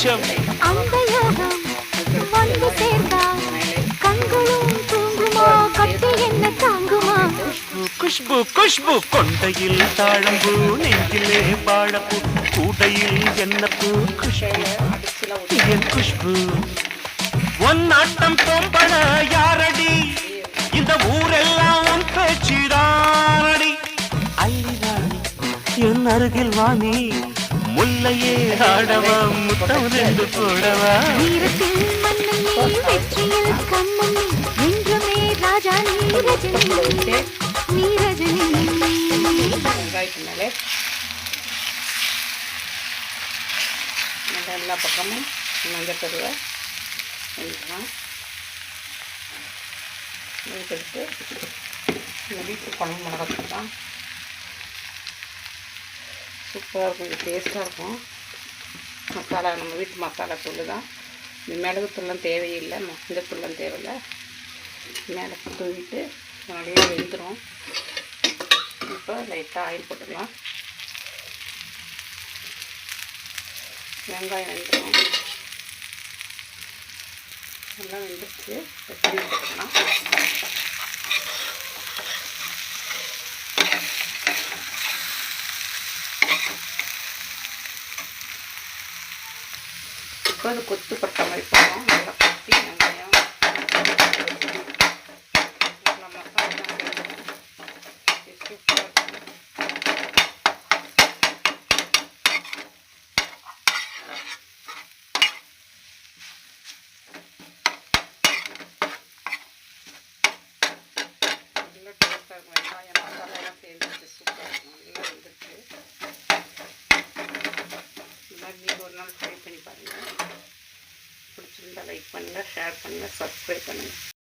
வெளிச்சம் அந்த யோகம் வந்து சேர்ந்தா கண்களும் தூங்குமா கட்டி என்ன தாங்குமா குஷ்பு குஷ்பு குஷ்பு கொண்டையில் தாழம்பூ நெஞ்சிலே வாழப்பூ கூடையில் என்ன பூ குஷ்பு என் குஷ்பு உன் நாட்டம் பொம்பள யாரடி இந்த ஊரெல்லாம் உன் பேச்சுதானடி அல்லிராணி என் அருகில் வாணி முல்லையே ஆடவா முத்தம் ரெண்டு போடவா வீரத்தில் மன்னன் நீ வெற்றியில் கண்ணன் நீ என்றுமே ராஜா நீ ரஜினி நீ ரஜினி வெங்காயத்தினாலே எல்லா பக்கமும் மஞ்சள் கருவை செஞ்சுக்கலாம் எடுத்து இந்த வீட்டு குழம்பு மிளகாத்தூள் தான் சூப்பராக இருக்கும், இது டேஸ்ட்டாக இருக்கும். மசாலா நம்ம வீட்டு மசாலா தூள் தான். இந்த மிளகுத்தூள்லாம் தேவையில்லை, மஞ்சத்தூள்லாம் தேவையில்லை. மேலே தூவிட்டு நல்லா வெந்துடும். இப்போ லைட்டாக ஆயில் போட்டுக்கலாம். வெங்காயம் வெந்துடும், நல்லா வெந்துருச்சு. தண்ணி போட்டுக்கலாம். இப்போ அது கொத்து பட்ட மாதிரி போடும். நல்லா கொத்தி வெங்காயம் நல்லா மசாலா சூப்பராக இருக்கும். நல்லா டேஸ்ட்டாக இருக்கும். வெங்காயம் மசாலாலாம் சேர்ந்துச்சு, சூப்பராக இருக்கும். நல்லா வந்துருச்சு. இந்த மாதிரி நீங்கள் ஒரு நாள் ட்ரை பண்ணி பாருங்கள். பிடிச்சிருந்தா லைக் பண்ணுங்கள், ஷேர் பண்ணுங்கள், சப்ஸ்கிரைப் பண்ணுங்கள்.